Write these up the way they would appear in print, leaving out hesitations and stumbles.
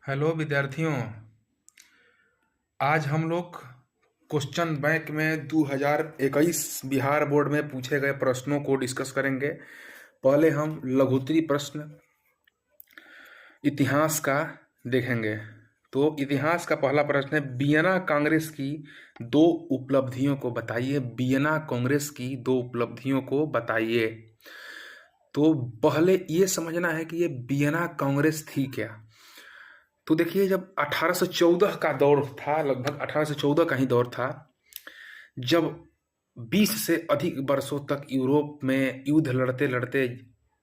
Hello विद्यार्थियों। आज हम लोग क्वेश्चन बैंक में 2021 बिहार बोर्ड में पूछे गए प्रश्नों को डिस्कस करेंगे। पहले हम लघुत्तरी प्रश्न इतिहास का देखेंगे। तो इतिहास का पहला प्रश्न है, वियना कांग्रेस की दो उपलब्धियों को बताइए। वियना कांग्रेस की दो उपलब्धियों को बताइए। तो पहले ये समझना है कि ये वियना कांग्रेस थी क्या। तो देखिए, जब 1814 का दौर था, लगभग 1814 का ही दौर था, जब 20 से अधिक वर्षों तक यूरोप में युद्ध लड़ते लड़ते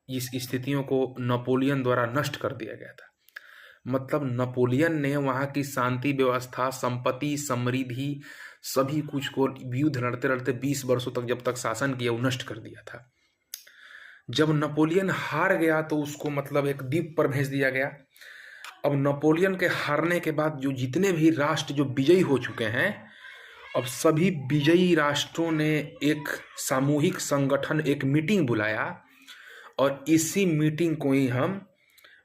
इस स्थितियों को नेपोलियन द्वारा नष्ट कर दिया गया था। मतलब नेपोलियन ने वहाँ की शांति व्यवस्था, संपत्ति, समृद्धि, सभी कुछ को युद्ध लड़ते लड़ते 20 वर्षों तक जब तक शासन किया, वो नष्ट कर दिया था। जब नेपोलियन हार गया तो उसको मतलब एक द्वीप पर भेज दिया गया। अब नेपोलियन के हारने के बाद जो जितने भी राष्ट्र जो विजयी हो चुके हैं, अब सभी विजयी राष्ट्रों ने एक सामूहिक संगठन, एक मीटिंग बुलाया, और इसी मीटिंग को ही हम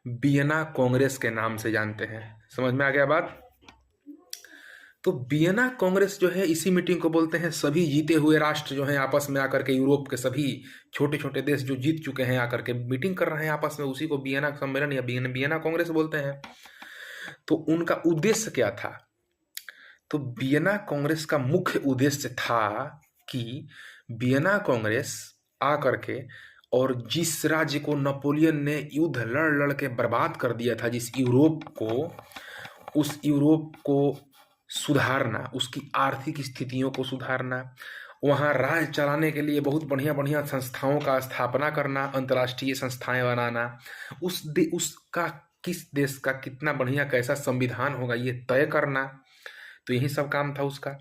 वियना कांग्रेस के नाम से जानते हैं। समझ में आ गया बात। तो वियना कांग्रेस जो है, इसी मीटिंग को बोलते हैं। सभी जीते हुए राष्ट्र जो हैं आपस में आकर के, यूरोप के सभी छोटे छोटे देश जो जीत चुके हैं आकर के मीटिंग कर रहे हैं आपस में, उसी को वियना सम्मेलन या वियना कांग्रेस बोलते हैं। तो उनका उद्देश्य क्या था? तो वियना कांग्रेस का मुख्य उद्देश्य था कि वियना कांग्रेस आकर के, और जिस राज्य को नेपोलियन ने युद्ध लड़ लड़ के बर्बाद कर दिया था, जिस यूरोप को, उस यूरोप को सुधारना, उसकी आर्थिक स्थितियों को सुधारना, वहाँ राज चलाने के लिए बहुत बढ़िया बढ़िया संस्थाओं का स्थापना करना, अंतर्राष्ट्रीय संस्थाएं बनाना, उसका किस देश का कितना बढ़िया कैसा संविधान होगा ये तय करना। तो यही सब काम था उसका,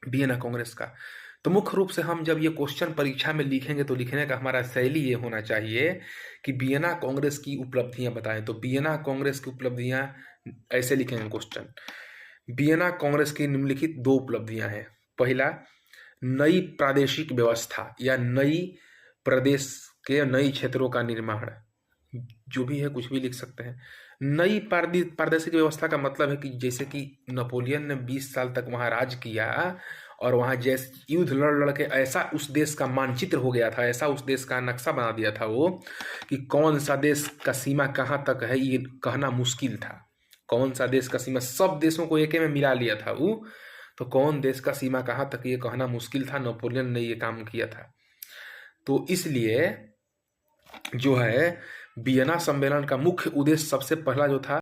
वियना कांग्रेस का। तो मुख्य रूप से हम जब ये क्वेश्चन परीक्षा में लिखेंगे तो लिखने का हमारा शैली ये होना चाहिए कि वियना कांग्रेस की उपलब्धियां बताएं। तो वियना कांग्रेस की उपलब्धियां ऐसे लिखेंगे क्वेश्चन। वियना कांग्रेस की निम्नलिखित दो उपलब्धियां हैं। पहला, नई प्रादेशिक व्यवस्था या नई प्रदेश के नई क्षेत्रों का निर्माण, जो भी है कुछ भी लिख सकते हैं। नई प्रादेशिक व्यवस्था का मतलब है कि जैसे कि नेपोलियन ने 20 साल तक वहां राज किया, और वहां जैसे युद्ध लड़ लड़ के ऐसा उस देश का मानचित्र हो गया था, ऐसा उस देश का नक्शा बना दिया था वो, कि कौन सा देश का सीमा कहाँ तक है ये कहना मुश्किल था। कौन सा देश का सीमा, सब देशों को एके में मिला लिया था वो, तो कौन देश का सीमा कहाँ तक ये कहना मुश्किल था। नेपोलियन ने ये काम किया था। तो इसलिए जो है, वियना सम्मेलन का मुख्य उद्देश्य सबसे पहला जो था,